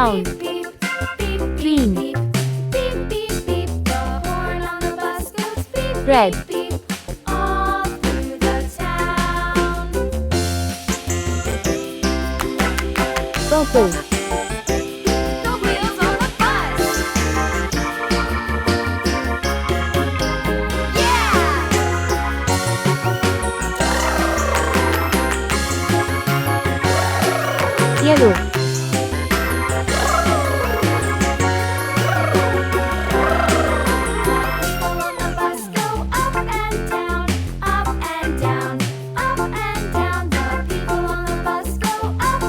brown, green, red, purple, yellow,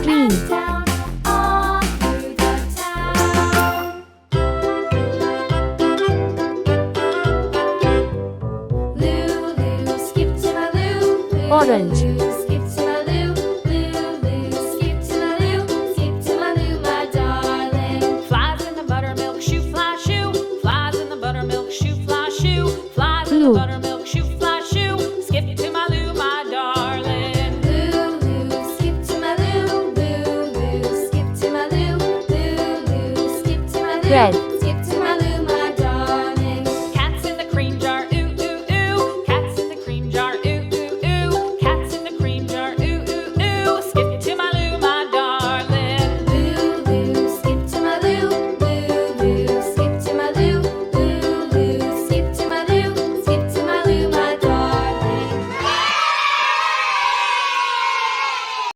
green, orange, blue, Buttermilk shoe fly shoe, skip to my loo, my darling. Skip to my loo, skip to my loo, skip to my loo. red,